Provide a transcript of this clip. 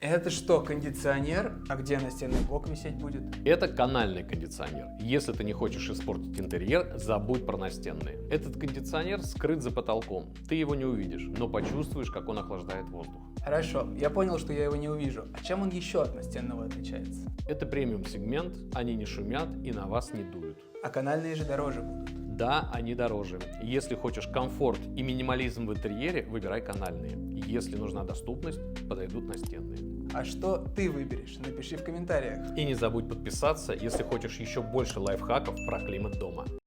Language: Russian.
Это что, кондиционер? А где настенный блок висеть будет? Это канальный кондиционер. Если ты не хочешь испортить интерьер, забудь про настенные. Этот кондиционер скрыт за потолком. Ты его не увидишь, но почувствуешь, как он охлаждает воздух. Хорошо, я понял, что я его не увижу. А чем он еще от настенного отличается? Это премиум-сегмент, они не шумят и на вас не дуют. А канальные же дороже будут. Да, они дороже. Если хочешь комфорт и минимализм в интерьере, выбирай канальные. Если нужна доступность, подойдут настенные. А что ты выберешь? Напиши в комментариях. И не забудь подписаться, если хочешь еще больше лайфхаков про климат дома.